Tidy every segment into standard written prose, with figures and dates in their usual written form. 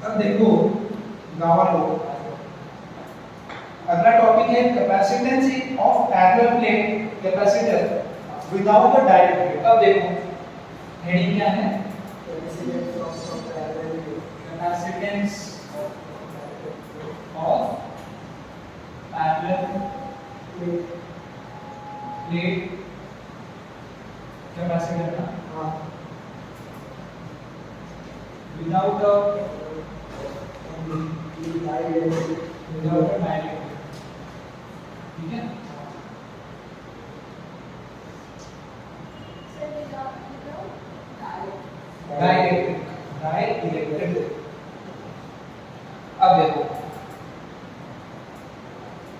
अब देखो गावा लोग, अगला टॉपिक है capacitance of parallel plate capacitor without a direct plate. अब देखो हेडिंग क्या है, capacitance of parallel plate capacitor ना विदाउट अ डायरेक्ट, ठीक है। डाइलेक्ट्रिक। अब देखो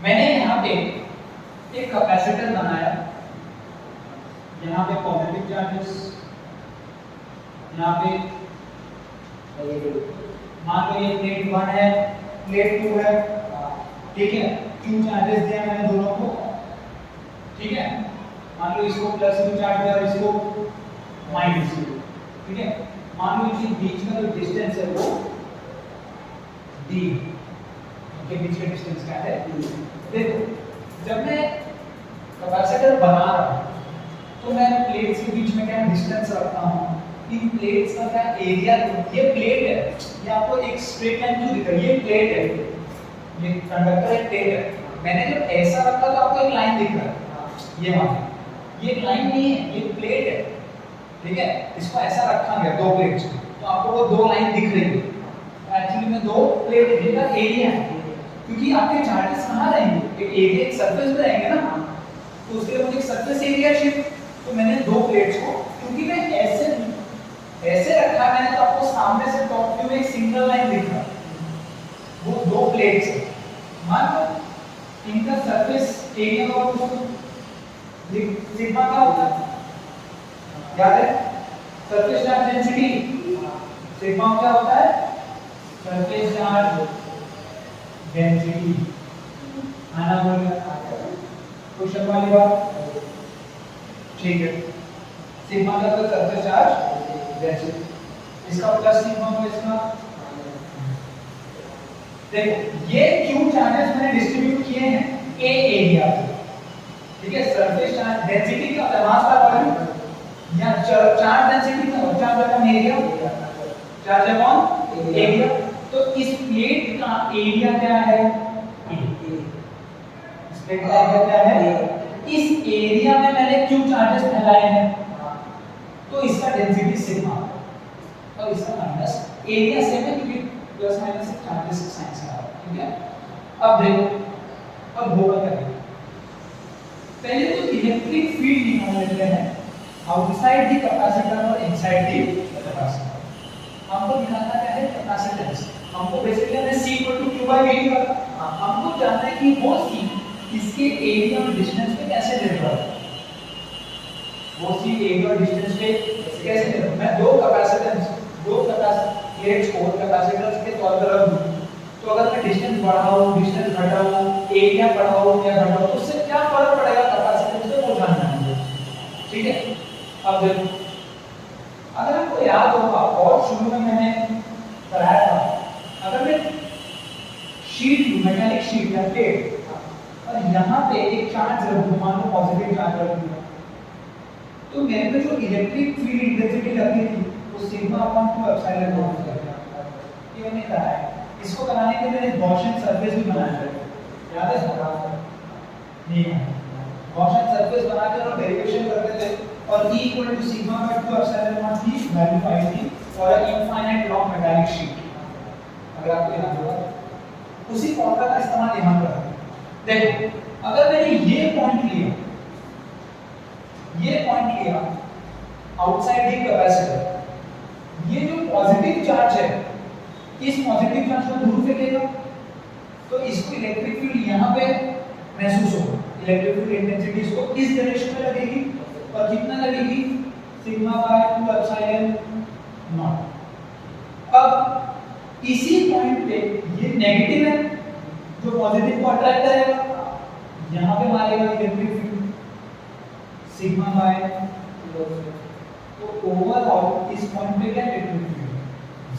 मैंने यहाँ पे एक कैपेसिटर बनाया, यहाँ पे पॉजिटिव चार्जेस, यहाँ पे मान लो ये प्लेट 1 है, प्लेट 2 है, ठीक है। क्यू चार्जेस दिया मैंने दोनों को, ठीक है। मान लो इसको प्लस क्यू चार्ज दिया और इसको माइनस क्यू, ठीक है। मान लो इनके बीच का जो डिस्टेंस है वो d, इनके बीच का डिस्टेंस क्या है d। देखो जब मैं कैपेसिटर बना रहा हूँ तो मैं प्लेट्स के बीच में क्या डिस्टेंस रखता हूँ, इन प्लेट्स का क्या एरिया, ये प्लेट है, ये आपको एक स्ट्रेट लाइन क्यों दिख रहा है, ये प्लेट है, ये कंडक्टर है, प्लेट है। मैंने जब ऐसा रखा तो आपको एक लाइन दिख रहा है, ये वहां, ये लाइन नहीं है, ये प्लेट है, ठीक है। इसको ऐसा रखा गया दो प्लेट्स, तो आपको वो दो लाइन दिख रही है, एक्चुअली में दो प्लेट है जिनका एरिया है, क्योंकि आपके चार्जेस कहाँ रहेंगे, एक एरिया, एक सरफेस पे रहेंगे ना, तो उसके लिए मुझे एक सरफेस एरिया शिफ्ट, तो मैंने दो प्लेट्स को, क्योंकि मैं ऐसे रखा मैंने, तो आपको सामने से टॉप व्यू में एक सिंगल लाइन दिख रहा है, वो दो प्लेट्स है। मान लो इनका सरफेस एरिया और उसको सिग्मा क्या होता है, याद है, सरफेस चार्ज डेंसिटी, सिग्मा क्या होता है, सरफेस चार्ज डेंसिटी। आना बोलेगा क्वेश्चन वाली बात, ठीक है। सिग्मा का तो सरफेस चार्ज डेंसिटी, इसका प्लस सिग्मा हो, इसका देखो ये क्यू चार्जेस मैंने डिस्ट्रीब्यूट किए हैं ए एरिया पे, ठीक है। सरफेस चार्ज डेंसिटी का मास का वॉल्यूम या चार्ज डेंसिटी का charge upon area, charge upon area, तो इस प्लेट का एरिया क्या है, इस प्लेट का एरिया क्या है, इस एरिया में मैंने क्यू चार्जेस फैलाए हैं, तो इसका डेंसिटी सिग्मा और इसका माइनस एरिया से में, क्योंकि प्लस माइनस चार्जेस का साइन से आ रहा है, ठीक है। अब देखो अब होगा क्या, पहले तो इलेक्ट्रिक फील्ड निकाल लेते हैं आउटसाइड द कैपेसिटर और इनसाइड द कैपेसिटर। हमको निकालना क्या है, कैपेसिटेंस, हमको बेसिकली हमें C q by V निकालना, हमको जानना है कि वो C इसके एरिया और डिस्टेंस पे कैसे निर्भर है, वो C एरिया और डिस्टेंस पे कैसे निर्भर। मैं दो कैपेसिटेंस, दो प्लेट्स को कैपेसिटर्स के तौर पर रख दूं, तो अगर मैं डिस्टेंस बढ़ाऊं, डिस्टेंस घटाऊं, एरिया बढ़ाऊं या घटाऊं, तो उससे क्या फर्क पड़ेगा कैपेसिटेंस पे, वो जानना है मुझे, ठीक है। अब देखो अगर आपको याद होगा और शुरू में मैंने कराया था, अगर मैं शीट लूं, मैग्नेटिक शीट या प्लेट, और यहाँ पे एक चार्ज रख दूं, मान लो पॉजिटिव चार्ज रख दूं, तो मेरे पे जो इलेक्ट्रिक फील्ड इंटेंसिटी लगती थी वो सिग्मा अपॉन 2 एप्सिलॉन नॉट है, ये मैंने कराया है। इसको कराने के लिए मैंने गॉसियन सरफेस भी बनाया है, याद है, नहीं है, गॉसियन सरफेस बनाकर और डेरिवेशन करते थे, और E equal to sigma by 2 epsilon nought की वैल्यू पाई थी for a infinite long metallic sheet, अगर आपको याद होगा उसी फॉर्मूला का इस्तेमाल यहां कर रहे हैं। देखो अगर मैंने ये पॉइंट लिया आउटसाइड द कैपेसिटर, ये जो पॉजिटिव चार्ज है, इस पॉजिटिव चार्ज को दूर फेंकेगा, तो इसको इलेक्ट्रिक फील्ड यहाँ पे महसूस होगा, इलेक्ट्रिक फील्ड इंटेंसिटी इसको इस डायरेक्शन में लगेगी, और कितना लगेगी, सिग्मा बाय 2 एप्सिलॉन नॉट। अब इसी पॉइंट पे ये नेगेटिव है, जो पॉजिटिव को अट्रैक्ट करेगा, यहाँ पे मारेगा इलेक्ट्रिक फील्ड सिग्मा बाय, तो ओवरऑल इस पॉइंट पे क्या इलेक्ट्रिक फील्ड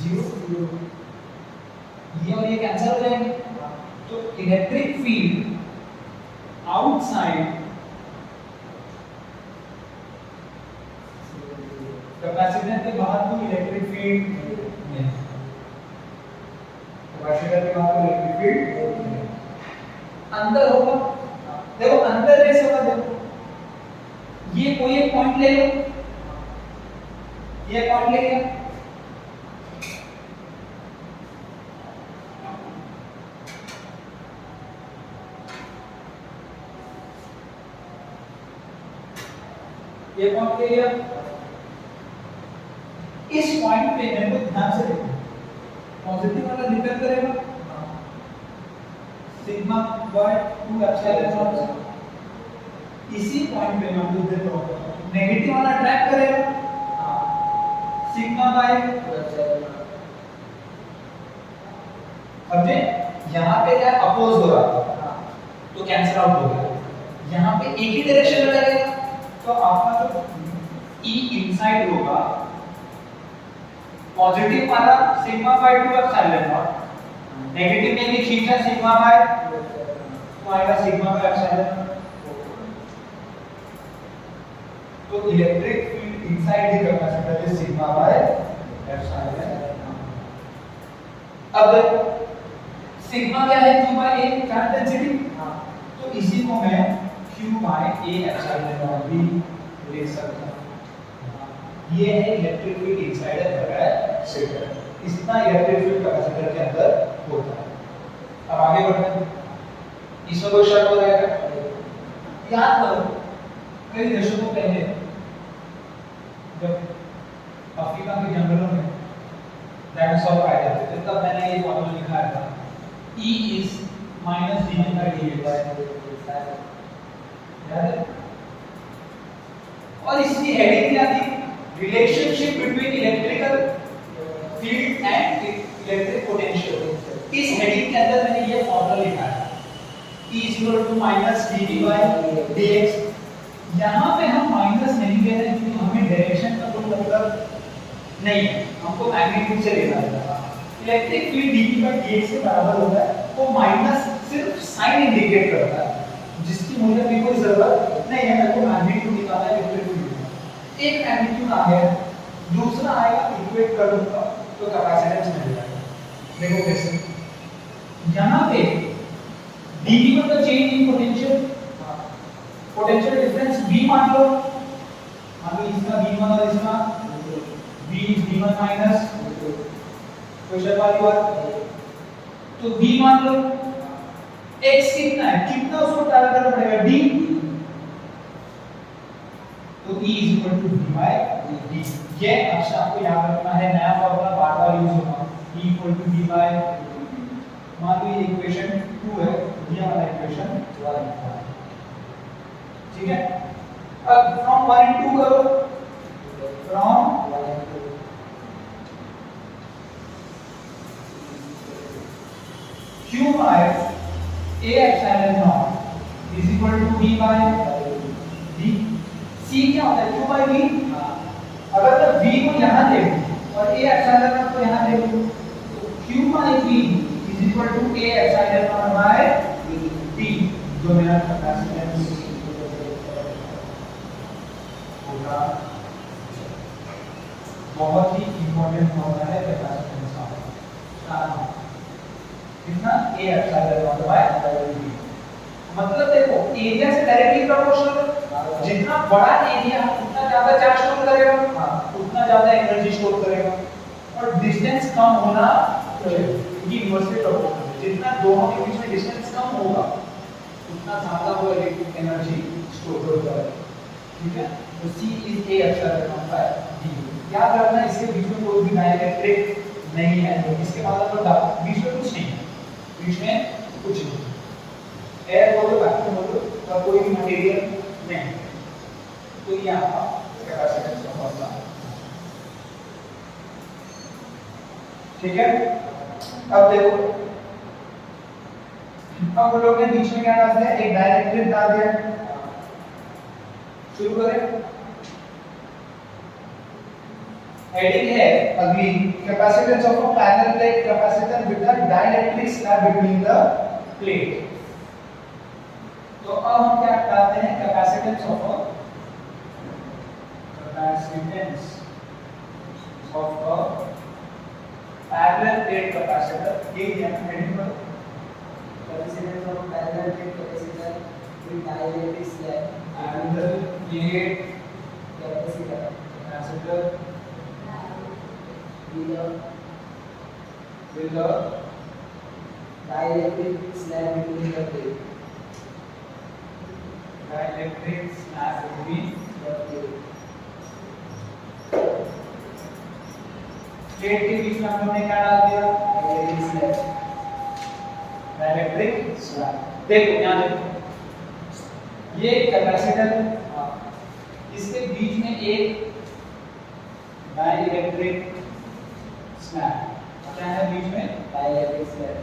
0, ये और ये कैंसिल हो जाएंगे, तो इलेक्ट्रिक फील्ड आउटसाइड कैपेसिटर के बाहर कोई इलेक्ट्रिक फील्ड नहीं, कैपेसिटर के बाहर कोई इलेक्ट्रिक फील्ड नहीं, अंदर होगा। देखो अंदर रेस होगा, देखो ये कोई एक पॉइंट ले लो, ये पॉइंट ले लिया, ये पॉइंट ले लिया। इस पॉइंट पे मेरे को ध्यान से देखो, पॉजिटिव वाला डिपेंड करेगा सिग्मा बाय 2 एप्सिलॉन नॉट, इसी पॉइंट पे मान लो देखो नेगेटिव वाला ट्रैक करेगा सिग्मा बाय, अब यहाँ पे क्या अपोज हो रहा था तो कैंसिल आउट हो गया, यहाँ पे एक ही डायरेक्शन में लगेगा, तो आपका जो E इनसाइड होगा पॉजिटिव वाला sigma by 2 epsilon nought, negative में भी खींचा सिग्मा बाय तो आएगा सिग्मा बाय एप्सिलॉन। तो electric field inside the capacitor is sigma by epsilon. अब सिग्मा क्या है, q by a charge density, तो इसी को मैं q by a epsilon nought भी लिख सकता हूं। ये है electric field inside the capacitor, इतना इलेक्ट्रिक फील्ड कैपेसिटर के अंदर होता है। अब आगे बढ़ते हैं, इसमें कोई शक हो रहा है क्या? याद करो कई दशकों पहले जब अफ्रीका के जंगलों में डायनासोर पाए जाते थे तब मैंने ये फॉर्मूला लिखा था, E is minus dv by dx, याद है? और इसकी हेडिंग क्या थी? Relationship between electrical field and electric potential. इस हेडिंग के अंदर मैंने ये फॉर्मूला लिखा है, E = minus dv by dx। यहाँ पे हम माइनस नहीं ले रहे क्योंकि हमें डायरेक्शन का कोई मतलब नहीं है, हमको मैग्नीट्यूड से लेना है। Electric field dv by dx के बराबर होता है, वो माइनस सिर्फ साइन इंडिकेट करता है जिसकी मुझे भी कोई जरूरत नहीं है, मेरे को मैग्नीट्यूड निकालना है इलेक्ट्रिक फील्ड। एक मैग्नीट्यूड आ गया, दूसरा आएगा इक्वेट कर दूंगा तो कैपेसिटेंस मिल जाएगा। देखो कैसे, यहाँ पे dv मतलब change in potential, potential difference v मान लो इसका v1 और इसका v1 माइनस क्वेश्चन वाली बात, तो v मान लो, x कितना है, कितना उसको ट्रांसफर करना पड़ेगा d, तो E = v by d। ये अक्ष आपको याद रखना है, नया फॉर्मूला बार-बार यूज होगा, E = v by, मान लो ये इक्वेशन 2 है, ये वाला इक्वेशन 1 है, ठीक है। अब फ्रॉम 1 and 2 करो, from 1 and 2 q by a epsilon naught is equal to v by d। c क्या होता है, q by v। अगर मैं v को यहाँ ले लूं और a epsilon naught को यहाँ ले लूं तो q by v is equal to a epsilon naught by d, जो मेरा कैपेसिटेंस होगा। बहुत ही इंपॉर्टेंट फॉर्मूला है कैपेसिटेंस का, कितना a epsilon naught by d। मतलब देखो एरिया से डायरेक्टली प्रोपोर्शनल, जितना बड़ा एरिया उतना ज्यादा चार्ज स्टोर करेगा, उतना ज्यादा एनर्जी स्टोर करेगा, और डिस्टेंस कम होना चाहिए, इनवर्सली प्रोपोर्शनल है। जितना दोनों के बीच में डिस्टेंस कम होगा उतना ज्यादा वो इलेक्ट्रिक एनर्जी स्टोर होगा, ठीक है। तो C is a epsilon naught by d। याद रखना इसके बीच में कोई भी डाइलेक्ट्रिक नहीं है, इसके बाद मतलब बीच में कुछ नहीं है, बीच में कुछ नहीं, एयर बोलो वैक्यूम बोलो और कोई भी मटेरियल नहीं, तो ये आपका कैपेसिटेंस का फॉर्मूला, ठीक है। अब देखो, अब हम लोग ने बीच में क्या डाल दिया, एक डाइलेक्ट्रिक डाल दिया, शुरू करें। हेडिंग है अगली, capacitance of a parallel plate capacitor with a dielectric slab between the plate. तो अब हम क्या बताते हैं, capacitance of a parallel plate capacitor. ये है हेडिंग पर capacitance of parallel plate capacitor with dielectric slab parallel plate capacitor with a dielectric slab between the plate dielectric slab between the plate plate के बीच में हम लोगों ने क्या डाल दिया, डाइलेक्ट्रिक स्लैब डाइलेक्ट्रिक स्लैब। देखो यहाँ देखो, ये कैपेसिटर है, इसके बीच में एक डाइलेक्ट्रिक स्लैब, क्या है बीच में, डाइलेक्ट्रिक स्लैब।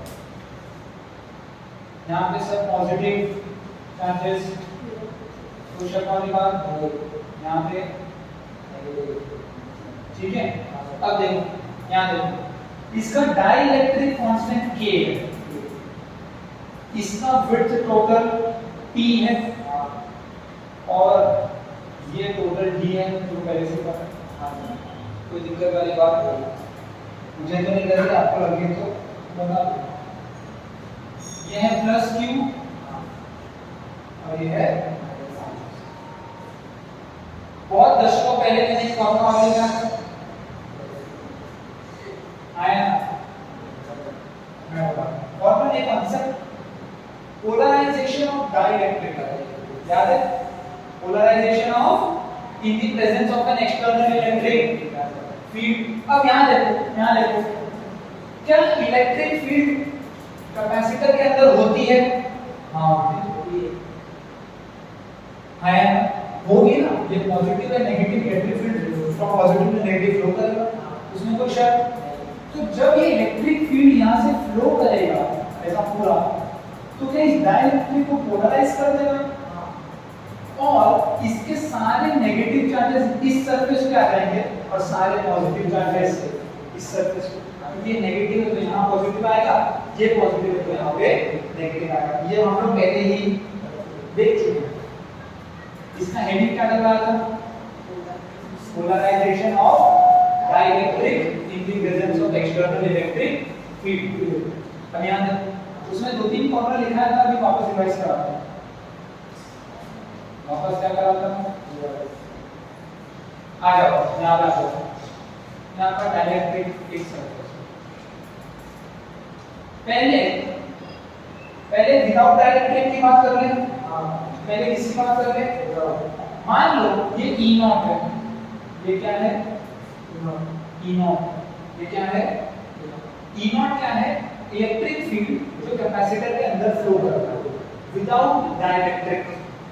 यहाँ पे सब पॉजिटिव चार्जेस, तो शक वाली बात यहाँ पे, ठीक है। अब देखो यहाँ देखो, इसका डाइलेक्ट्रिक कांस्टेंट K है, इसका विड्थ टोटल T है, और ये टोटल D है, जो पहले से पता है। कोई दिक्कत वाली बात नहीं, मुझे तो नहीं लगी, आपको लगे तो बता दो। ये है प्लस Q और ये है, बहुत दशकों पहले मैंने एक फॉर्मूला लिखा आया ना, फॉर्मूला एक कॉन्सेप्ट पोलराइजेशन ऑफ डाइलेक्ट्रिक, याद है, polarisation of in the presence of an external electric field. अब यहाँ देखो क्या इलेक्ट्रिक फील्ड कैपेसिटर के अंदर होती है, हाँ होती है होगी ना, ये पॉजिटिव है negative electric field from positive to negative flow करेगा, उसमें कोई शक। तो जब ये इलेक्ट्रिक फील्ड यहाँ से फ्लो करेगा ऐसा पूरा, तो क्या इस डाइलेक्ट्रिक को पोलराइज कर देगा, और इसके सारे नेगेटिव चार्जेस इस सरफेस पे आ जाएंगे और सारे पॉजिटिव चार्जेस इस सरफेस पे। ये नेगेटिव है तो यहाँ पॉजिटिव आएगा, ये पॉजिटिव है तो यहाँ पे नेगेटिव आएगा। ये हम लोग पहले ही देख चुके हैं। इसका हेडिंग क्या लग रहा था, polarisation of dielectric in the presence of external electric field. अब यहाँ देखो, उसमें दो तीन फॉर्मूला लिखा था, अभी वापस रिवाइज कराता हूँ। वापस क्या कराता हूँ, आ जाओ यहाँ पे, आ जाओ यहाँ पर डाइलेक्ट्रिक एक सरफेस। पहले विदाउट डाइलेक्ट्रिक की बात कर लें, पहले किसकी बात कर लें, मान लो ये E नॉट है, ये क्या है E नॉट, ये क्या है E नॉट, क्या है इलेक्ट्रिक फील्ड जो कैपेसिटर के अंदर फ्लो करता है विदाउट डाइलेक्ट्रिक,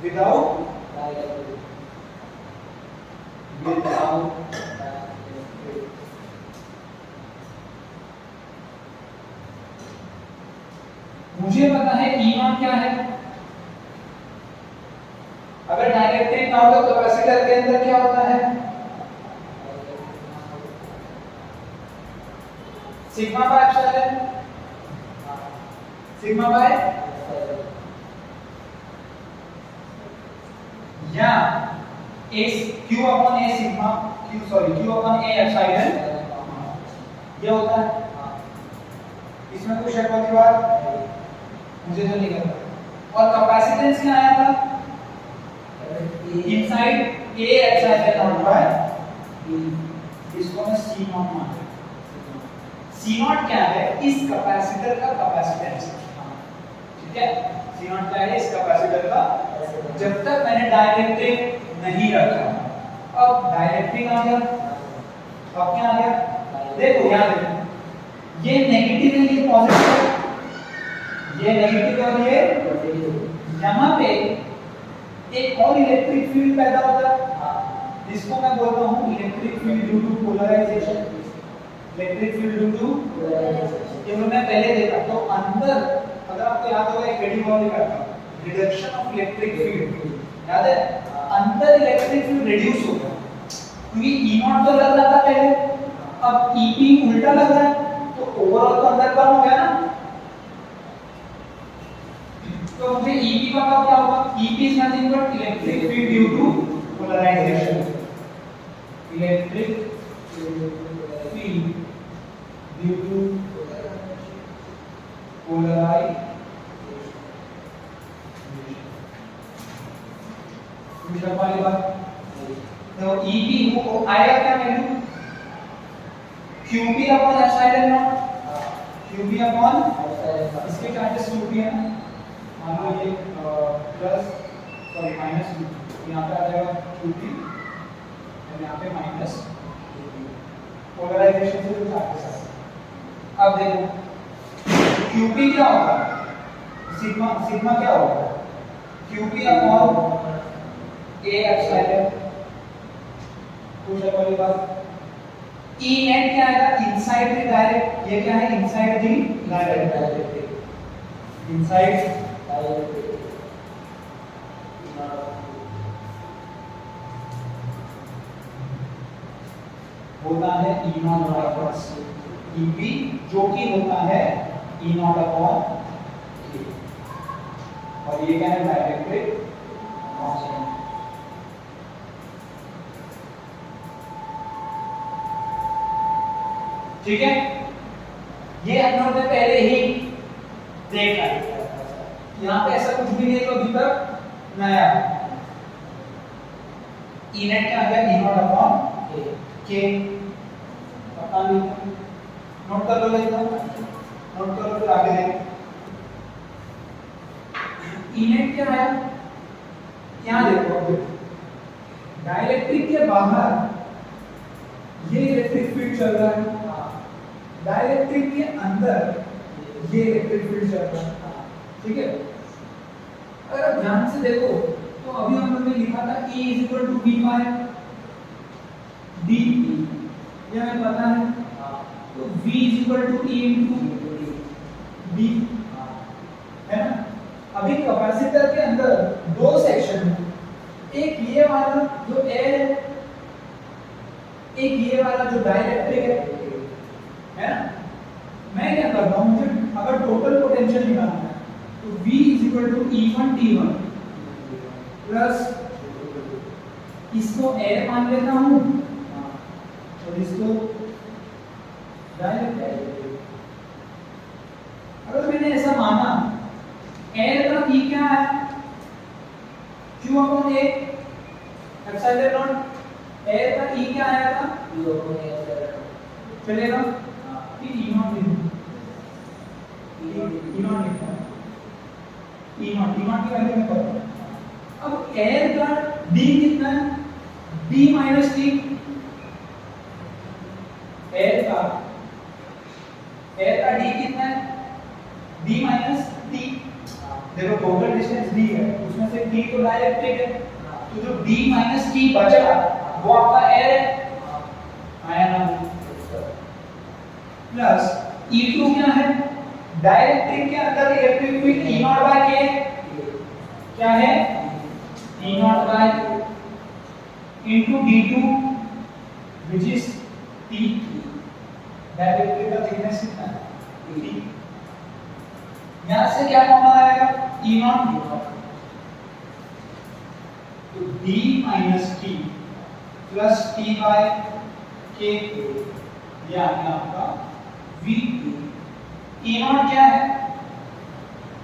विदाउट डाइलेक्ट्रिक। मुझे पता है E नॉट क्या है, अगर डाइलेक्ट्रिक ना हो तो कैपेसिटर के अंदर क्या होता है, sigma by epsilon, sigma bye, या Q upon A sigma, Q upon A epsilon, ये होता है। इसमें कोई शक वाली बात मुझे तो नहीं करता। और कैपेसिटेंस क्या आया था, inside A epsilon not by E, इसको मैं C नॉट मान लेता हूं। C नॉट क्या है, इस कैपेसिटर का कैपेसिटेंस, ठीक है, C नॉट क्या है, इस कैपेसिटर का, जब तक मैंने डाइलेक्ट्रिक नहीं रखा। अब डाइलेक्ट्रिक आ गया, अब क्या आ गया, देखो यहाँ देखो, ये नेगेटिव है, ये पॉजिटिव है, ये नेगेटिव और ये पॉजिटिव। यहाँ पे एक और इलेक्ट्रिक फील्ड पैदा होता है, जिसको मैं बोलता हूँ electric field due to polarisation, electric field due to polarisation. ये हमने पहले देखा। तो अंदर, अगर आपको याद होगा, एक हेडिंग और लिखा था, रिडक्शन ऑफ इलेक्ट्रिक फील्ड, याद है, अंदर इलेक्ट्रिक फील्ड रिड्यूस होगा, क्योंकि E नॉट तो लग रहा था पहले, अब EP उल्टा लग रहा है, तो ओवरऑल तो अंदर कम हो गया ना, तो मुझे EP का क्या होगा? EP is nothing but electric field due to polarization. Electric field due to polarization. दूसरा वाली बात, तो EP को आएगा क्या value? QP upon epsilon not, QP upon इसके चार्जेस QP है, मान लो ये प्लस सॉरी माइनस यहाँ पे आ जाएगा QP और यहाँ पे माइनस पोलराइजेशन से जो चार्जेस है। अब देखो QP क्या होगा? सिग्मा सिग्मा क्या होगा? QP upon A epsilon. दूसरा वाली बात, E नेट क्या आएगा? इनसाइड द डायरेक्ट, ये क्या है? इनसाइड द डायरेक्ट, इनसाइड होता है E नॉट अपॉन EP, जो कि होता है E नॉट अपॉन K, और ये क्या है? डायरेक्ट्रिक कांस्टेंट। ठीक है, ये हम लोग ने पहले ही देखा है, यहाँ पे ऐसा कुछ भी नहीं है तो अभी तक नया है। E नेट क्या आ गया? E नॉट अपॉन K, पता नहीं, नोट कर लो, लिख लो, नोट कर लो, फिर आगे देखो। E नेट क्या है? यहाँ देखो, डाइलेक्ट्रिक के बाहर ये इलेक्ट्रिक फील्ड चल रहा है, डाइलेक्ट्रिक के अंदर ये इलेक्ट्रिक फील्ड चल रहा है। ठीक है, अगर आप ध्यान से देखो तो अभी हम लोगों ने लिखा था E = B by D, ये हमें पता है, तो V = E into D है ना। अभी कैपेसिटर के अंदर दो सेक्शन है, एक ये वाला जो एयर है, एक ये वाला जो डाइलेक्ट्रिक है ना। मैं क्या करता हूँ, मुझे अगर टोटल पोटेंशियल निकालना है तो V = E1 T1 प्लस इसको एयर मान लेता हूँ और इसको डाइलेक्ट्रिक। अगर मैंने ऐसा माना, एयर का E क्या है? Q upon A epsilon not. Air का E क्या आया था? Q अपॉन A चलेगा कि E नॉट लिखना, E नॉट लिखना, E नॉट की वैल्यू मैं पता। अब एयर का D कितना है? D minus T। एयर का D कितना है? D minus T। देखो टोटल डिस्टेंस D है, उसमें से T तो डाइलेक्ट्रिक है, तो जो D माइनस T बचा वो आपका एयर है, आया ना। प्लस E2 क्या है? डाइलेक्ट्रिक के अंदर electric field E nought by K क्या है? E nought by into D2 which is T। Dielectric का थिकनेस कितना है? T। यहाँ से क्या कॉमन आएगा? E नॉट, तो D minus T plus T by K, ये आ गया आपका V। E नॉट क्या है?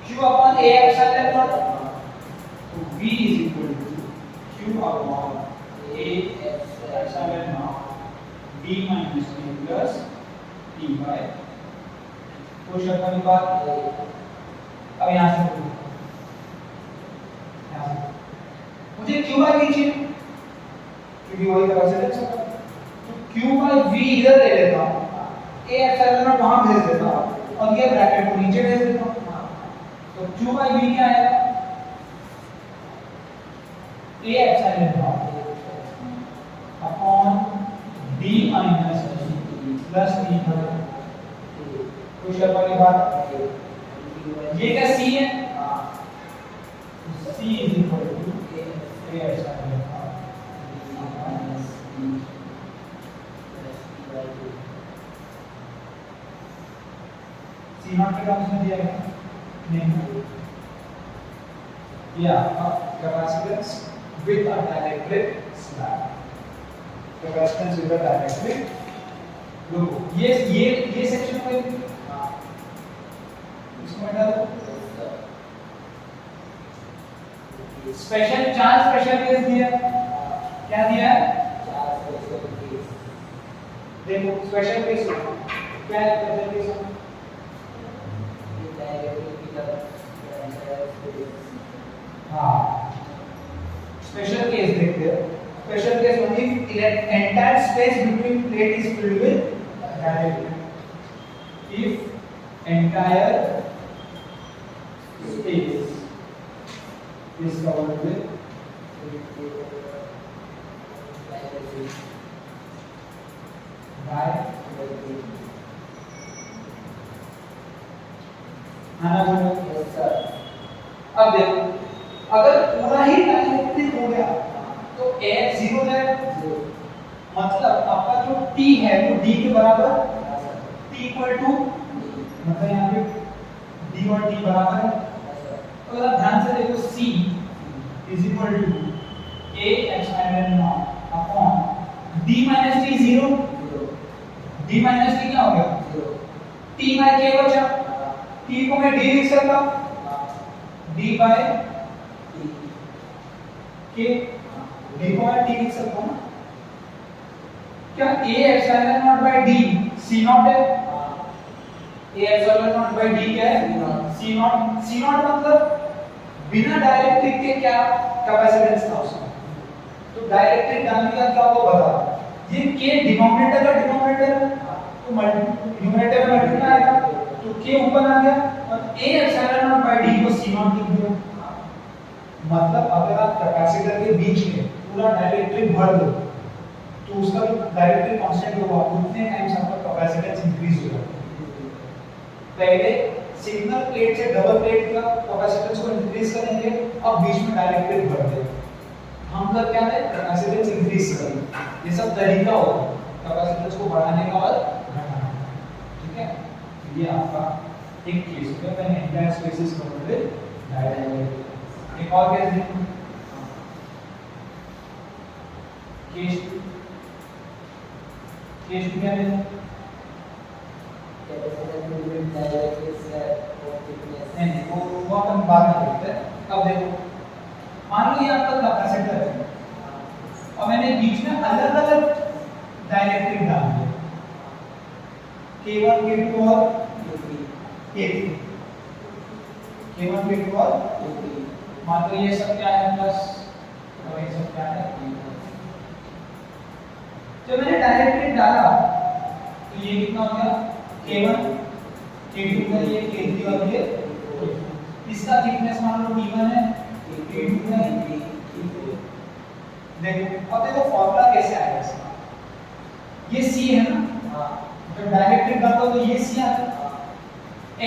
Q upon A epsilon nought, तो V = Q upon A epsilon nought D minus T plus T by. कोई शक वाली बात? अब यहाँ से मुझे Q बाय V चाहिए, क्योंकि वही कैपेसिटेंस है, तो Q बाय V इधर ले लेता हूँ, A एप्सिलॉन नॉट वहाँ भेज देता हूँ और ये ब्रैकेट को नीचे भेज देता हूँ, तो Q बाय V क्या है? A epsilon not upon D minus T plus T by. कोई शक वाली बात? ये क्या C है? C = A epsilon not C not के टर्म्स में दिया गया नहीं, ये आपका capacitance with a dielectric slab, capacitance with a dielectric. देखो ये सेक्शन में इसको मैं डाल दूं स्पेशल चार स्पेशल केस दिया, क्या दिया है? देखो स्पेशल केस क्या है? स्पेशल केस हाँ स्पेशल केस देखते हैं। स्पेशल केस मतलब entire space between plate is filled with direct if entire space is covered with आना बोलो। अब देखो अगर पूरा ही डाइलेक्ट्रिक हो गया तो F 0 है, मतलब आपका जो T है वो D के बराबर, T इक्वल टू मतलब यहाँ पे D और T बराबर है। तो अगर ध्यान से देखो C is equal to A epsilon not upon D minus T 0, D minus T क्या हो गया? 0, T बाय K बचा, T को मैं D लिख सकता हूँ, D बाय K, D को मैं T लिख सकता हूँ। क्या A epsilon not by D C nought है? A epsilon not by D क्या है? C not. C नॉट मतलब बिना डाइलेक्ट्रिक के क्या कैपेसिटेंस था उसका, तो डाइलेक्ट्रिक डालने का क्या होगा बता। ये K डिनोमिनेटर का डिनोमिनेटर है तो न्यूमरेटर में मल्टीप्लाई आएगा, तो K ऊपर आ गया और A epsilon not by D को C नॉट लिख दिया। मतलब अगर आप कैपेसिटर के बीच में पूरा डाइलेक्ट्रिक भर दो तो उसका जो डाइलेक्ट्रिक कांस्टेंट होगा उतने टाइम्स आपका कैपेसिटेंस इंक्रीज होगा। पहले सिग्नल प्लेट से डबल प्लेट का कैपेसिटेंस को इंक्रीज करेंगे, अब बीच में डाइलेक्ट्रिक भर देंगे। हम कर क्या है? कैपेसिटेंस इंक्रीज करेंगे। ये सब तरीका होगा कैपेसिटेंस को बढ़ाने का और घटाने का। ठीक है, ये आपका एक केस है when entire space is covered with dielectric. एक और केस देखो, केस 2 क्या है? नहीं वो अपन बाद में देखते हैं। अब देखो मान लो ये आपका कैपेसिटर है और मैंने बीच में अलग अलग डाइलेक्ट्रिक डाल दिया, K1 K2 और K3, K1 K2 और मान लो ये सब क्या है प्लस और ये सब क्या है। जब मैंने डाइलेक्ट्रिक डाला तो ये कितना हो गया? K1 K2 का ये K3 और ये इसका थिकनेस मान लो T1 है, T2 है, देखो अब देखो फॉर्मूला कैसे आएगा इसका। ये C है ना, जब डाइलेक्ट्रिक डालते हो तो ये C आता है।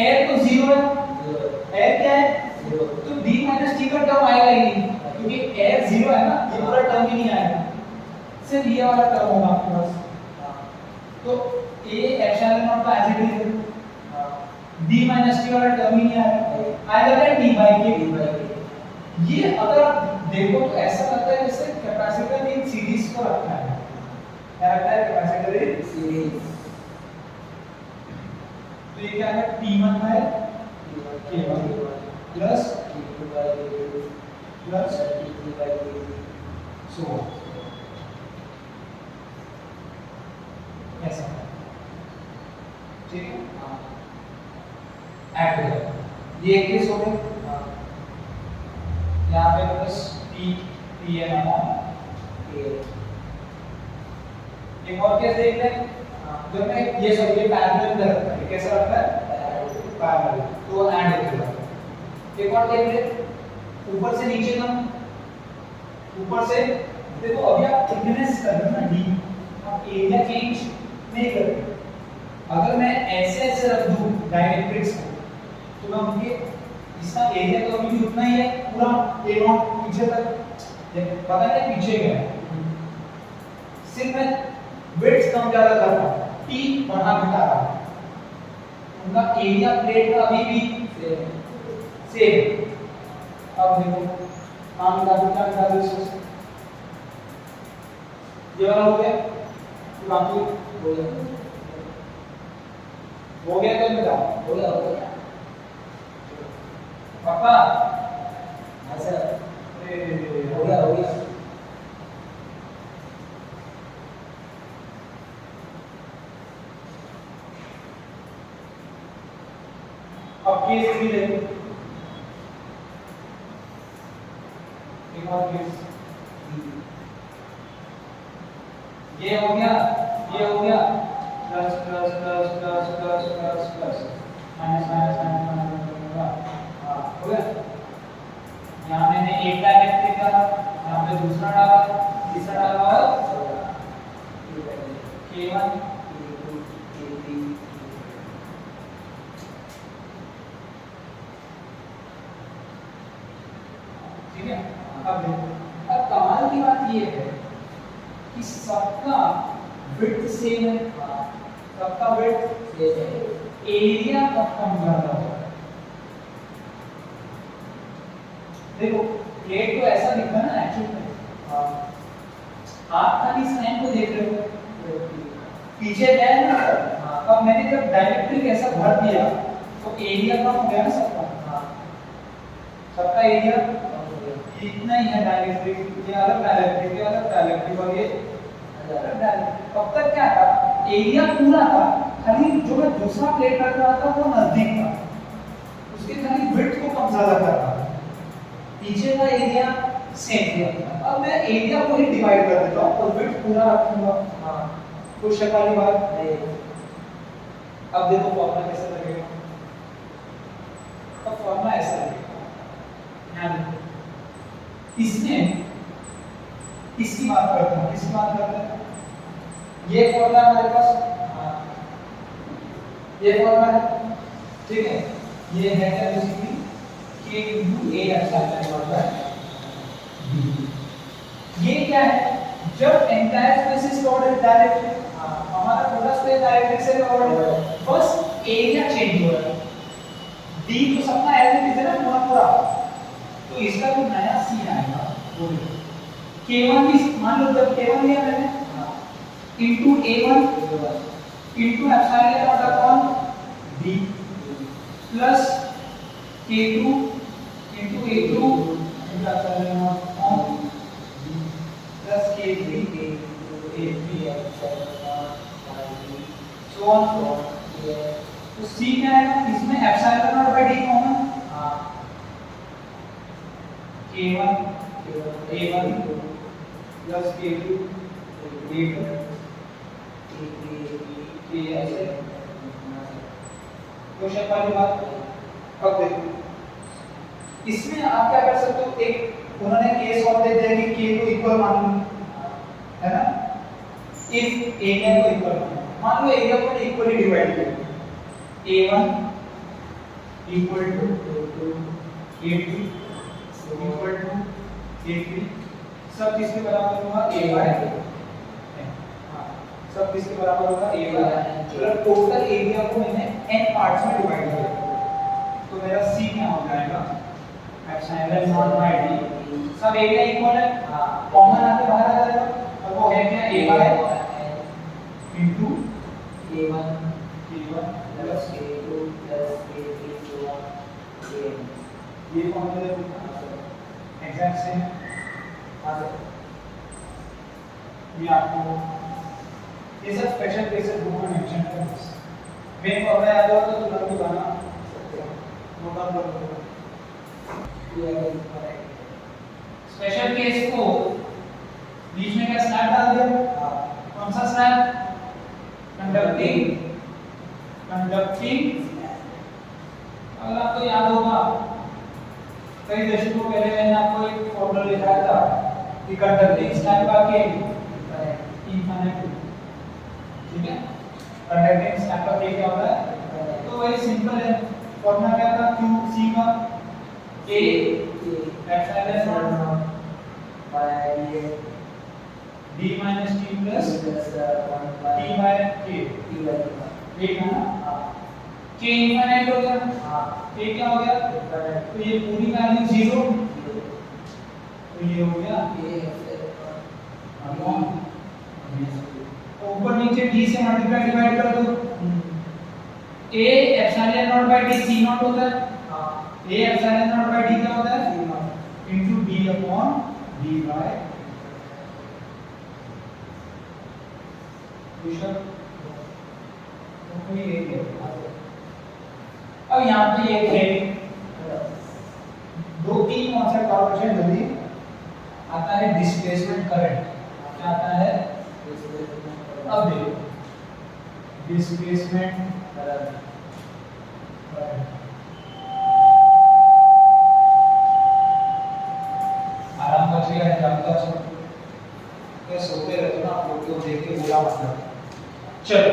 एयर तो 0 है, एयर क्या है? 0, तो D माइनस T का टर्म आएगा ही नहीं क्योंकि एयर 0 है ना, ये पूरा टर्म ही नहीं आएगा, सिर्फ ये वाला टर्म होगा आपके पास। तो A एप्सिलॉन नॉट का एज इट इज है, D माइनस T वाला टर्म ही नहीं आएगा क्या? D by K। ये अगर आप देखो तो ऐसा लगता है जैसे कैपेसिटर इन सीरीज को रखा है। क्या रखा है? Capacitor in series. तो ये क्या है? T1 by K1 plus T2 by K2 plus T3 by K3 so ऐसा। ठीक है, ऐड हो जाएगा। ये एक केस हो गया, यहाँ पे plus T n upon K। एक और केस देख लें, जो मैं ये सब ये पैरेलल में रखता है, कैसा रखता है? पैरेलल, तो ऐड होते हैं। एक और देख लें, ऊपर से नीचे कम, ऊपर से देखो अभी आप थिकनेस कर रहे हो ना D, आप एरिया चेंज नहीं कर रहे। अगर मैं ऐसे ऐसे रख दूं डाइलेक्ट्रिक्स को तो मैं उनके इसका एरिया तो अभी भी उतना ही है, पूरा A0 पीछे तक पता नहीं पीछे गया, सिर्फ मैं विड्थ कम ज्यादा कर रहा हूं, T बढ़ा घटा रहा हूं, उनका एरिया प्लेट का अभी भी सेम। अब देखो काम निकाल दो इसमें से। ये वाला हो गया, बाकी हो गया तो बताओ। हो गया पापा हाँ सर हो गया अब केस भी ले एक और केस, ये हो गया plus plus plus plus plus plus plus minus minus minus हो गया। यहाँ मैंने एक डायरेक्ट्रिक डाला, यहाँ पे दूसरा डाला, तीसरा डाला और K1 ठीक है। अब कमाल की बात ये है कि सबका विड्थ सेम है, सबका विड्थ एरिया कब कम ज्यादा होगा। देखो प्लेट तो ऐसा दिखता है ना एक्चुअल में, आप खाली साइन को देख रहे हो, पीछे गए ना। अब मैंने जब डायरेक्ट्रिक ऐसा भर दिया तो एरिया कम हो गया ना सबका, सबका एरिया इतना ही है। डायरेक्ट्रिक ये अलग डायरेक्ट्रिक, ये अलग डायरेक्ट्रिक और ये अलग डायरेक्ट्रिक। अब तक क्या था, एरिया पूरा था, खाली जो मैं दूसरा प्लेट रख रहा था वो नजदीक था, उसके खाली विड्थ को कम ज्यादा कर रहा था, पीछे का एरिया सेम था। अब मैं एरिया को ही डिवाइड कर देता हूं और विड्थ पूरा रखूंगा। कोई शक वाली बात नहीं। अब देखो फॉर्मूला कैसा लगेगा। अब फॉर्मूला ऐसा लगेगा, ध्यान रखो। इसमें किसकी बात करते हैं, किसकी बात करते हैं, ये फॉर्मूला हमारे पास, ये फॉर्मूला है, ठीक है। ये है क्या, basically k into a epsilon है। ये क्या है, जब entire space is covered with डायरेक्ट्रिक, हमारा पूरा स्पेस डायरेक्ट्रिक से कवर्ड है, बस एरिया चेंज हो रहा है। d तो सबका एज इट इज है ना पूरा, तो इसका जो नया सीन आएगा वो k1 भी मान लो, जब k1 लिया मैंने into a1 into epsilon not upon d plus k2 into a2 into epsilon not upon d plus k3 a3 epsilon naught so on. तो c क्या है, इसमें epsilon not by d common, k1 a1 plus k2 a2 k ऐसे question वाली बात। अब देखो इसमें आप क्या कर सकते हो, एक उन्होंने केस और दे दिया कि k को इक्वल मान लो, है ना। इफ एरिया को इक्वल मान लो, एरिया को इक्वली डिवाइड करो, a1 equal to a2 equal to a3, सब किसके बराबर होगा, a सब किसके बराबर होगा, a मतलब टोटल एरिया को मैंने n पार्ट्स में डिवाइड किया, तो मेरा c क्या हो जाएगा, एप्सिलॉन नॉट बाय d। सब एरिया इक्वल है, कॉमन आके बाहर आ जाएगा, और वो है क्या, a into k1 plus k2 plus k3 so on kn। ये फॉर्मूला एग्जैक्ट सेम आ जाए। ये आपको ये सब स्पेशल केसेस बुक में मेंशन है, मेन फॉर्मूला याद होगा तो तुरंत बताना, नोट डाउन कर लो। स्पेशल केस को बीच में क्या स्नैप डाल दिया, कौन सा स्नैप, कंडक्टिंग अगर आपको याद होगा कई दशकों पहले मैंने आपको एक फॉर्मूला लिखाया था कि कंडक्टिंग स्नैप का के इनफिनिट, ठीक है। कंडक्टिंग स्नैप का के क्या होता है, तो वही सिंपल है, फॉर्मूला क्या था, q c का a epsilon not by d minus t plus t by k, ठीक है ना। k इनफिनिट हो गया, k क्या हो गया, तो ये पूरी वैल्यू 0, तो ये हो गया ये अपॉन ऊपर नीचे d से मल्टीप्लाई डिवाइड कर दो। a epsilon not by d c naught होता है। a epsilon not by d क्या होता है इनटू d अपॉन dy। विषय तो ये है। अब यहाँ पे एक है दो तीन कॉन्सेप्ट और बचे जल्दी। आता है डिस्प्लेसमेंट करंट। क्या आता है अब देखो डिस्प्लेसमेंट करंट। आराम बचेगा जानता सब क्या सोते रहते ना आप लोग को देख के बुरा मतलब। चलो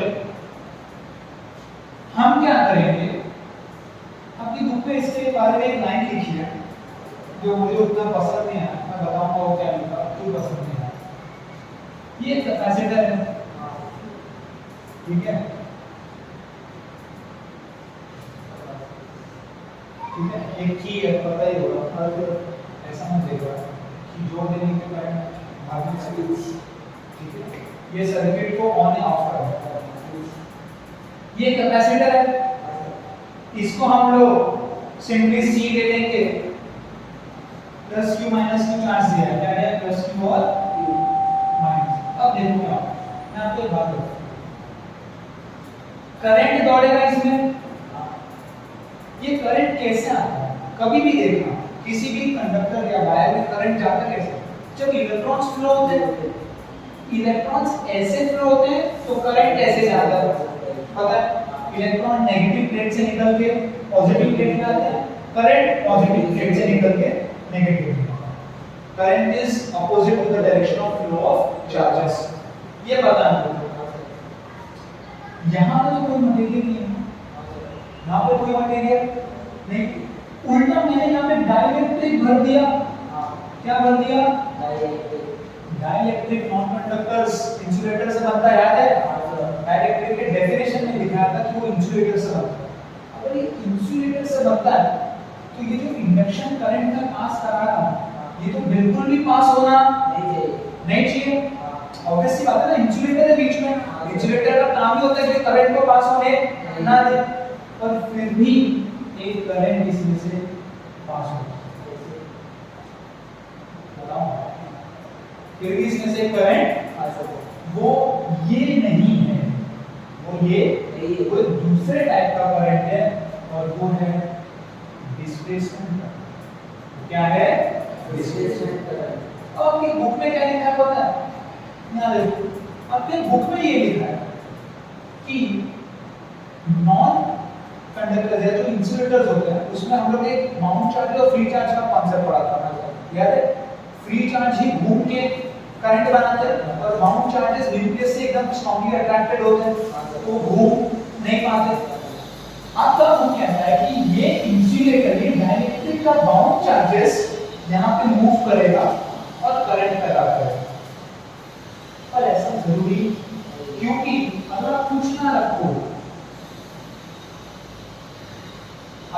हम क्या करेंगे अपनी बुक में इसके बारे में एक लाइन लिखी है जो मुझे उतना पसंद नहीं है। मैं बताऊंगा वो क्या लिखा क्यों पसंद नहीं है। ये कैपेसिटर है ठीक है ठीक है एक की है पता ही होगा हर ऐसा मत देखो कि जोड़ देने के कारण भागने से ठीक है। ये सर्किट को ऑन या ऑफ करता है। ये कैपेसिटर है इसको हम लोग सिंपली सी दे देंगे plus Q minus Q charge दिया है क्या है प्लस क्यू और क्यू माइनस। अब देखो क्या मैं आपको एक बात बताऊं करंट दौड़ेगा इसमें। ये करंट कैसे आता है कभी भी देखना किसी भी कंडक्टर या वायर में करंट जाता कैसे जब इलेक्ट्रॉन्स फ्लो होते हैं। इलेक्ट्रॉन्स ऐसे फ्लो होते हैं तो करंट ऐसे जाता है पता है। इलेक्ट्रॉन नेगेटिव प्लेट से निकल के पॉजिटिव प्लेट में आते हैं। करंट पॉजिटिव प्लेट से निकल के नेगेटिव में आता है। Current is opposite to the direction of flow of charges. ये बताना यहां पे तो कोई मटेरियल नहीं है यहां पे कोई मटेरियल नहीं उल्टा मैंने यहां पे डाइलेक्ट्रिक भर दिया। क्या भर दिया डाइलेक्ट्रिक नॉन कंडक्टर्स इंसुलेटर से बनता है याद है। डाइलेक्ट्रिक के डेफिनेशन में लिखा था कि वो इंसुलेटर से बनता है। अगर ये इंसुलेटर से बनता है तो ये जो इंडक्शन करंट का पास कर रहा है ये तो बिल्कुल भी पास होना नहीं चाहिए। ऑब्वियसली बात है ना इंसुलेटर है बीच में। इंसुलेटर का काम ही होता है कि करंट को पास होने ना दे पर फिर भी एक करंट इसमें से पास होता है। बताओ फिर भी इसमें से करंट वो ये नहीं है वो ये कोई दूसरे टाइप का करंट है और वो है डिस्प्लेसमेंट करंट। क्या है डिस्प्लेसमेंट करंट। और आपकी बुक में क्या लिखा है पता है यहाँ देखो आपके बुक में ये लिखा है कि नॉन कंडक्टर या जो इंसुलेटर्स होते हैं उसमें हम लोग एक बाउंड चार्ज और फ्री चार्ज का कॉन्सेप्ट पढ़ा था याद है। फ्री चार्ज ही घूम के करंट बनाते हैं और बाउंड चार्जेस न्यूक्लियस से एकदम स्ट्रांगली अट्रैक्टेड होते हैं तो घूम नहीं पाते। आपका वो कहता है कि ये इंसुलेटर ये डाइलेक्ट्रिक का बाउंड चार्जेस यहाँ पे मूव करेगा और करंट पैदा करेगा। पर ऐसा जरूरी क्योंकि अगर आप कुछ ना रखो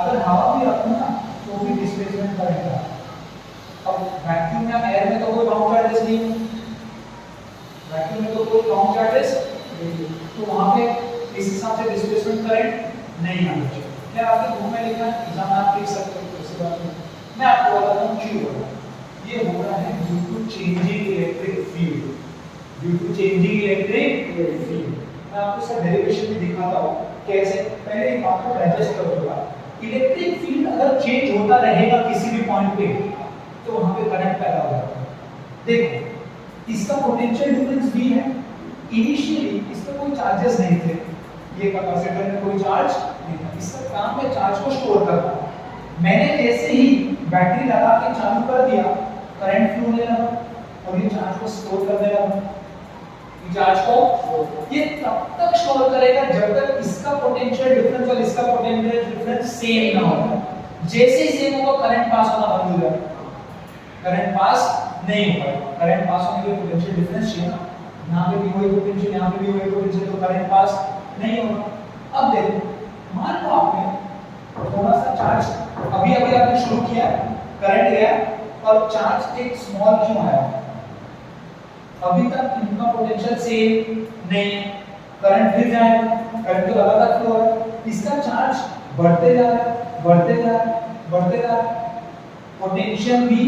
अगर हवा भी रखो ना तो भी डिस्प्लेसमेंट करेगा। अब वैक्यूम या एयर में तो कोई बाउंड चार्जेस नहीं है। वैक्यूम में तो कोई बाउंड चार्जेस नहीं तो वहां पे इस हिसाब से डिस्प्लेसमेंट करंट नहीं आना चाहिए। क्या आपके बुक में लिखा है एग्जाम आप लिख सकते हो ऐसी बात नहीं। मैं आपको बताता हूं क्यों हो रहा है। ये हो रहा है due to changing electric field. Due to changing electric field मैं आपको इसका डेरिवेशन भी दिखाता हूं कैसे। पहले एक बात को डाइजेस्ट करूंगा। इलेक्ट्रिक फील्ड अगर चेंज होता रहेगा किसी भी पॉइंट पे तो वहां पे करंट पैदा होगा। देखो इसका पोटेंशियल डिफरेंस भी है। इनिशियली इसमें कोई चार्जेस नहीं थे। ये कैपेसिटर में कोई चार्ज नहीं था। इसका काम है चार्ज को स्टोर करना। मैंने जैसे ही बैटरी लगा के चालू कर दिया करंट फ्लो होने लगा और ये चार्ज को स्टोर करने लगा। ये चार्ज को ये तब तक स्टोर करेगा जब तक इसका पोटेंशियल डिफरेंस और इसका पोटेंशियल डिफरेंस सेम ना हो। जैसे ही सेम होगा करंट पास होना बंद हो जाएगा। करंट पास नहीं होगा। करंट पास होने के लिए पोटेंशियल डिफरेंस चाहिए ना। यहाँ पे भी वही पोटेंशियल यहाँ पे भी वही पोटेंशियल तो करंट पास नहीं होगा। अब देखो मान लो आपने थोड़ा सा चार्ज अभी अभी आपने शुरू किया करंट गया और चार्ज एक स्मॉल क्यों आया, अभी तक इनका पोटेंशियल सेम नहीं है, करंट फिर जाएगा, करंट तो लगातार फ्लो हो रहा है, इसका चार्ज बढ़ते जा रहा है, बढ़ते जा रहा है, बढ़ते जा रहा है, पोटेंशियल भी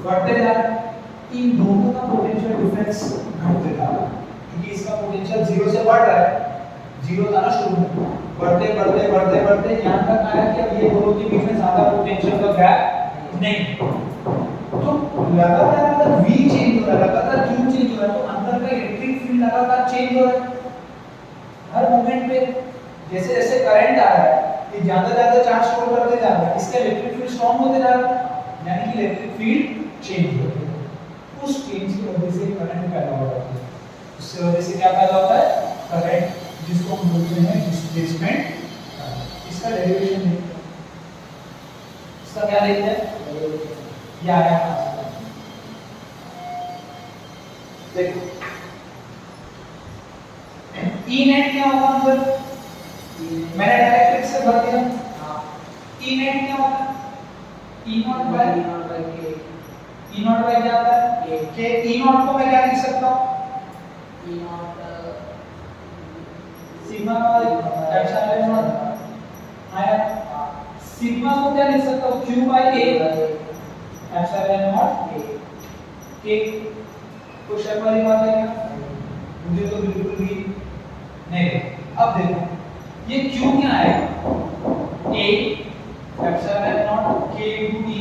बढ़ते जा रहा है, इन दोनों का पोटेंशियल डिफरेंस घटते जा रहा है, क्योंकि इसका पोटेंशियल 0 से बढ़ रहा है, 0 था ना शुरू में, बढ़ते बढ़ते बढ़ते बढ़ते यहाँ तक आया कि अब ये दोनों के बीच में ज्यादा पोटेंशियल का गैप नहीं, तो लगातार अगर V चेंज हो रहा है, लगातार Q चेंज हो रहा है, तो अंदर का इलेक्ट्रिक फील्ड लगातार चेंज हो रहा है, हर मोमेंट पे जैसे जैसे करंट आ रहा है ये ज्यादा ज्यादा चार्ज स्टोर करते जा रहा है, इसका इलेक्ट्रिक फील्ड स्ट्रांग होते जा रहा है, यानी कि इलेक्ट्रिक फील्ड चेंज होता है, उस चेंज की वजह से करंट पैदा हो जाता है, उससे वजह से क्या पैदा होता है, करंट, जिसको हम बोलते हैं डिस्प्लेसमेंट। इसका डेरिवेशन देखते हैं, इसका क्या देखते हैं, ये आया देखो ई नेट क्या होगा, मतलब मैंने डायरेक्ट से भर दिया, ई नेट क्या होगा, ई नॉट बाय के, ई नॉट बाय क्या होता है के, ई नॉट को मैं क्या लिख सकता हूँ, E naught sigma by epsilon naught आया, सिग्मा को क्या लिख सकता हूँ, q by a epsilon naught के, कोई शक वाली बात है क्या, मुझे तो बिल्कुल भी नहीं। अब देखो ये q क्या आएगा, a epsilon naught k into e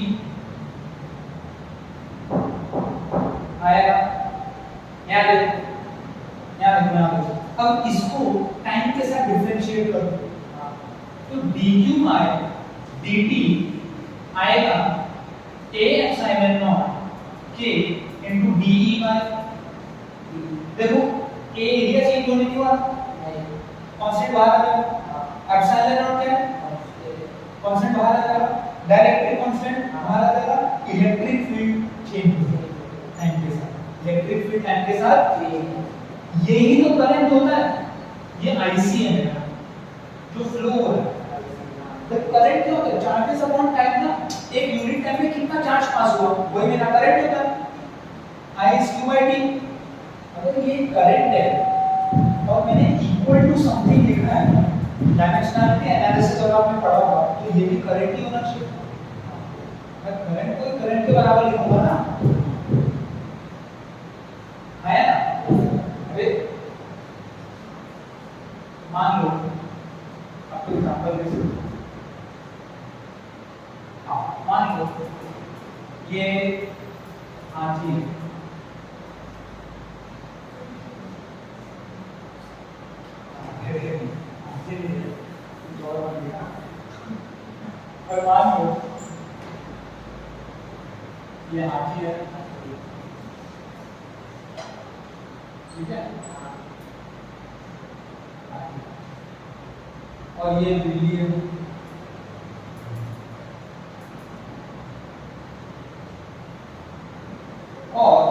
आएगा, यहाँ देखो, यहाँ देखो, यहाँ देखो, अब इसको टाइम के साथ डिफरेंशिएट कर दो, तो dq बाय dt आएगा a epsilon naught k into de by, देखो a एरिया चेंज होने के बाद कांस्टेंट बाहर आ जाएगा, एप्सिलॉन नॉट क्या है, कांस्टेंट बाहर आ जाएगा, डायरेक्ट्रिक कांस्टेंट बाहर आ जाएगा, इलेक्ट्रिक फील्ड चेंज हो जाएगा टाइम के साथ, इलेक्ट्रिक फील्ड टाइम के साथ चेंज, यही तो करंट होता है, ये आईसी है मेरा जो फ्लो हो रहा है, तो करंट क्या होता है, चार्जेस अपॉन टाइम ना, एक यूनिट टाइम में कितना चार्ज पास हुआ वही मेरा करंट होता है, I is q by t, अगर ये करंट है और मैंने इक्वल टू समथिंग लिखा है, डायमेंशनलिटी एनालिसिस अगर आपने पढ़ा होगा तो ये भी करंट ही होना चाहिए, मैं करंट को करंट के बराबर लिखूंगा ना, है ना, अरे मान लो आपको एग्जांपल दे सकते हैं, हाँ मान लो ये हाथी है, और मान लो ये हाथी है, ठीक है, और ये बिल्ली है, और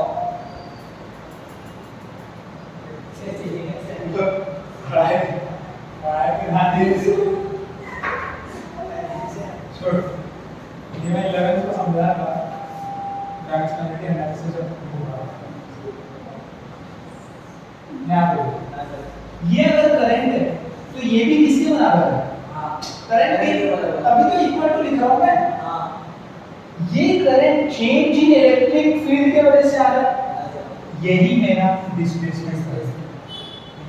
ये मैं 11th को समझा था, डायमेंशनलिटी एनालिसिस होगा, ये अगर करंट है तो ये भी किसके बराबर है, करंट के, अभी तो इक्वल टू लिख रहा हूं मैं, ये current change in electric field के वजह से आ रहा है, यही मेरा डिस्प्लेसमेंट है,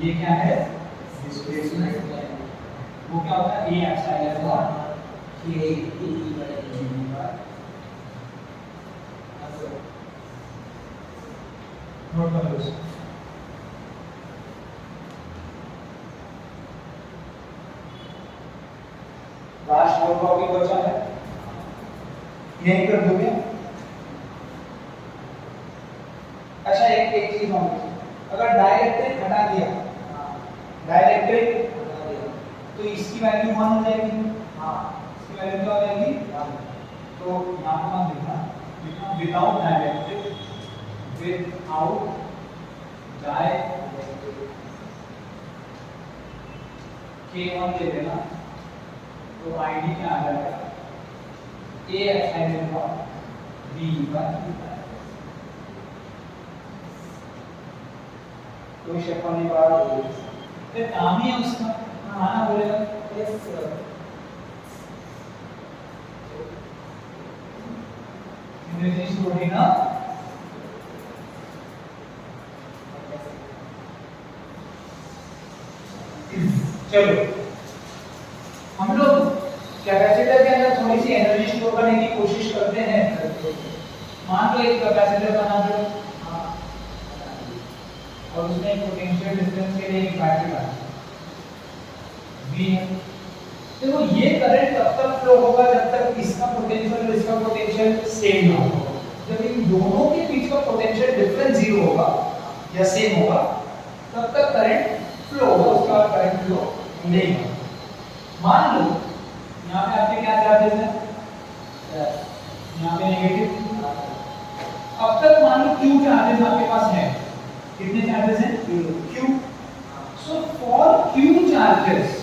ये क्या है डिस्प्लेसमेंट, वो क्या होता है a epsilon naught k e by note कर लो, लास्ट नोट का भी बचा है, यही कर दोगे। अच्छा एक चीज और, अगर डाइलेक्ट्रिक हटा दिया, डाइलेक्ट्रिक तो इसकी वैल्यू 1 हो जाएगी, इसकी वैल्यू क्या हो जाएगी, तो यहाँ पर हम लिखना without dielectric, without dielectric K1 ले लेना, तो आईडी क्या आ जाएगा, a एप्सिलॉन नॉट V1 कोई शक होने वाला फिर काम ही है उसका आना बोलेगा यस निर्देश होगी ना चलो हम लोग कैपेसिटर के अंदर थोड़ी सी एनर्जी स्टोर करने की कोशिश करते हैं मान लो एक कैपेसिटर बना दो और उसमें पोटेंशियल डिफरेंस के लिए एक बैटरी बना V है देखो ये करंट तब तक फ्लो होगा जब तक इसका पोटेंशियल और इसका पोटेंशियल सेम ना हो जब इन दोनों के बीच का पोटेंशियल डिफरेंस जीरो होगा या सेम होगा तब तक करंट फ्लो होगा उसके बाद करंट फ्लो नहीं होगा मान लो यहाँ पे आपके क्या चार्जेस हैं यहाँ पे नेगेटिव अब तक मान लो Q चार्जेस आपके पास है कितने चार्जेस हैं Q so for Q charges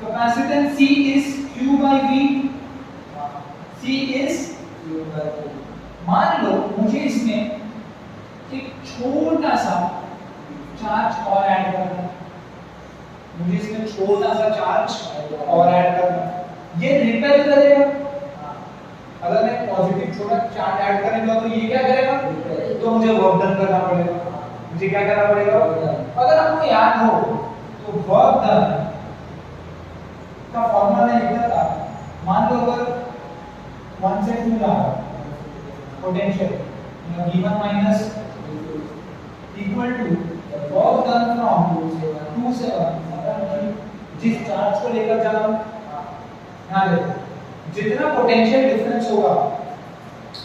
capacitance C is Q by V C is Q by V मान लो मुझे इसमें एक छोटा सा चार्ज और ऐड करना है मुझे इसमें छोटा सा चार्ज और ऐड करना है ये रिपेल करेगा अगर मैं पॉजिटिव छोटा चार्ज ऐड करेगा तो ये क्या करेगा तो मुझे वर्क डन करना पड़ेगा मुझे क्या करना पड़ेगा अगर आपको याद हो तो वर्क डन का फॉर्मूला लिखा था मान लो अगर 1 से 2 जा रहा potential V1 minus equal to work done from 2 से 1 जिस चार्ज को लेकर जा रहा हूं यहाँ देखो जितना पोटेंशियल डिफरेंस होगा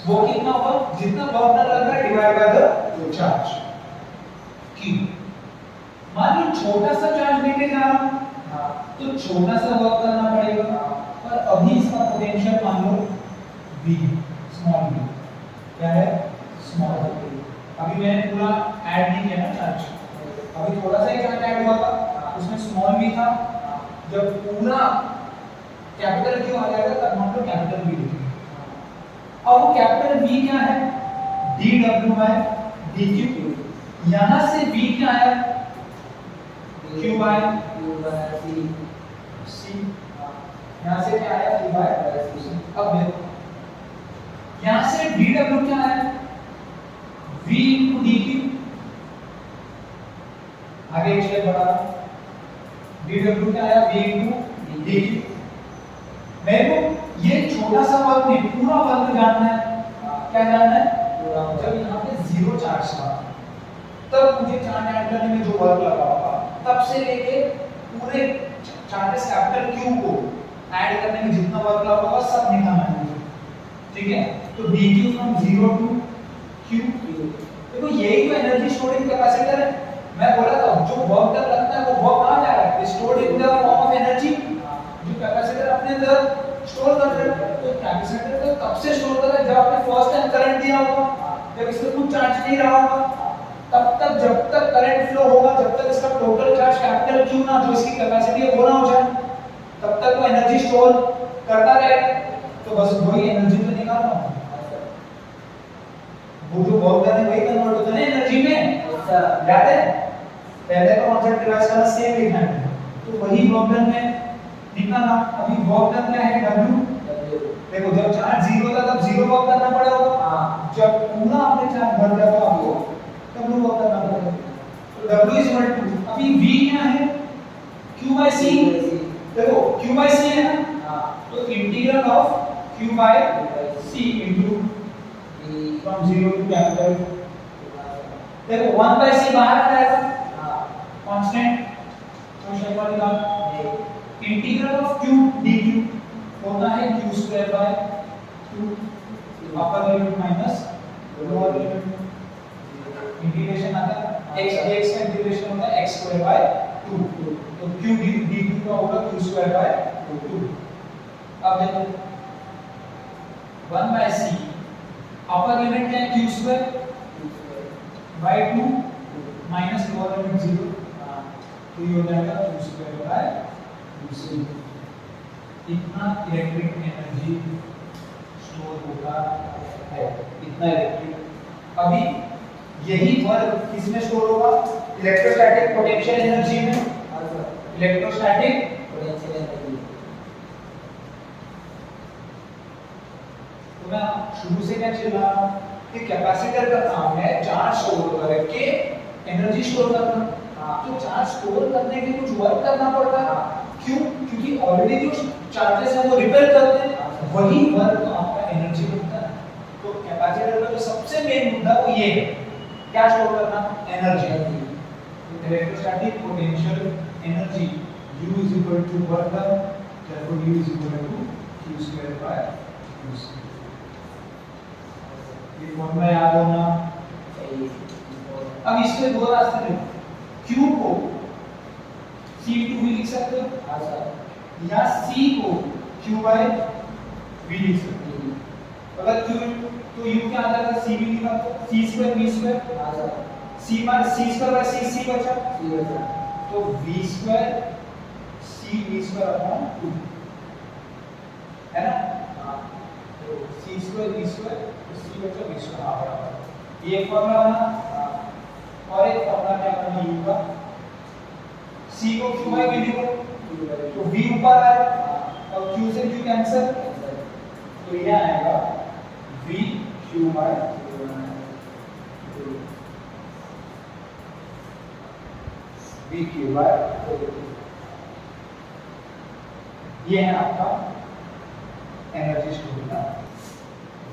वो कितना होगा जितना वर्क डन लग रहा है divide by the charge Q मान लो छोटा सा चार्ज लेके जा रहा हूं तो छोटा सा वर्क करना पड़ेगा पर अभी इसका पोटेंशियल मान लो V स्मॉल v क्या है स्मॉल अभी मैंने पूरा ऐड नहीं किया ना चार्ज अभी थोड़ा सा ही चार्ज ऐड हुआ था उसमें स्मॉल v था जब पूरा कैपिटल Q आ जाएगा तब मान लो कैपिटल V लिखेंगे अब वो कैपिटल V क्या है dw by dq यहां से V क्या है q by c यहां से क्या आया q by c अब देखो यहां से dw क्या है v into dq आगे एक स्टेप बढ़ा dw क्या आया v into dq मेरे को ये छोटा सा वर्क नहीं पूरा वर्क जानना है क्या जानना है पूरा जब यहाँ पे जीरो चार्ज था तब मुझे चार्ज ऐड करने में जो वर्क लगा होगा तब से लेके पूरे चार्जेस कैपिटल Q को ऐड करने में जितना वर्क लगा होगा सब निकालना है मुझे ठीक है तो dq from 0 to q देखो यही तो एनर्जी स्टोरिंग कैपेसिटर है मैं बोला था जो वर्क डन लगता है वो वर्क कहां जा रहा है stored in the form of energy जो कैपेसिटर अपने अंदर स्टोर कर रहा है तो कैपेसिटर को कब से स्टोर कर रहा है जब आपने फर्स्ट टाइम करंट दिया होगा जब इसमें कुछ चार्ज नहीं रहा होगा तब तक जब तक करंट फ्लो होगा जब तक इसका टोटल चार्ज कैपिटल Q ना जो इसकी कैपेसिटी है वो ना हो जाए तब तक वो एनर्जी स्टोर करता रहेगा तो बस वही एनर्जी तो निकालना होगा वो जो वर्क डन है वही कन्वर्ट होता है एनर्जी में याद है पहले का कांसेप्ट रिवाइज करना सेम लिखना है तो वही वर्क डन में निकालना अभी वर्क डन क्या है W देखो जब चार्ज जीरो था तब जीरो वर्क करना पड़ा होगा जब पूरा आपने चार्ज भर दिया तो आपको तब वो वर्क करना पड़ेगा तो W इज इक्वल टू अभी V क्या है Q by C देखो Q by C है ना तो integral of Q by C into from 0 to capital देखो 1 by C बाहर आ जाएगा कांस्टेंट तो शेपर निकाल इंटीग्रल ऑफ Q dQ होता है Q square by 2 upper limit minus lower limit integration आता है x dx का इंटीग्रेशन होता है x स्क्वायर बाय 2 तो Q dQ का होगा Q स्क्वायर बाय 2 अब देखो 1 by C अपर लिमिट क्या है Q square by 2 minus lower limit 0 तो ये हो जाएगा Q स्क्वायर बाय 2c इतना इलेक्ट्रिक एनर्जी स्टोर होता है, इतना इलेक्ट्रिक। अभी यही वर्क किसमें स्टोर होगा? इलेक्ट्रोस्टैटिक पोटेंशियल एनर्जी में। हाँ सर, इलेक्ट्रोस्टैटिक पोटेंशियल एनर्जी। तो मैं शुरू से क्या चल रहा हूँ कि कैपेसिटर का काम है चार्ज स्टोर करके एनर्जी स्टोर करना। तो चार्ज स्टोर करने के लिए कुछ वर्क करना पड़ता है। क्यों? क्योंकि ऑलरेडी जो चार्जेस हैं वो रिपेल करते हैं, वही वर्क तो आपका एनर्जी बनता है। तो कैपेसिटर का जो सबसे मेन मुद्दा वो ये है, क्या स्टोर करना? Energy. Electrostatic potential energy U is equal to work done, therefore U is equal to Q square by Q square। ये फॉर्मूला याद होना। अब इसके दो रास्ते हैं, Q को C2 भी लिख सकते हो, हाँ सर, या C को Q by V लिख सकते हो। अगर Q तो U क्या आ जाएगा? C भी लिखा तो C square V square। हाँ sir, C minus C square by C बचा, ठीक है सर, तो V square C V square upon 2 है ना। हाँ, तो C square V square तो C बचा V square, हाँ बराबर। ये एक फॉर्मूला बना। और एक फॉर्मूला क्या करना U का? C को Q by V लिखो, तो V ऊपर आएगा और Q से Q कैंसिल, तो ये आएगा V Q by V Q by, ये है आपका एनर्जी स्टोर का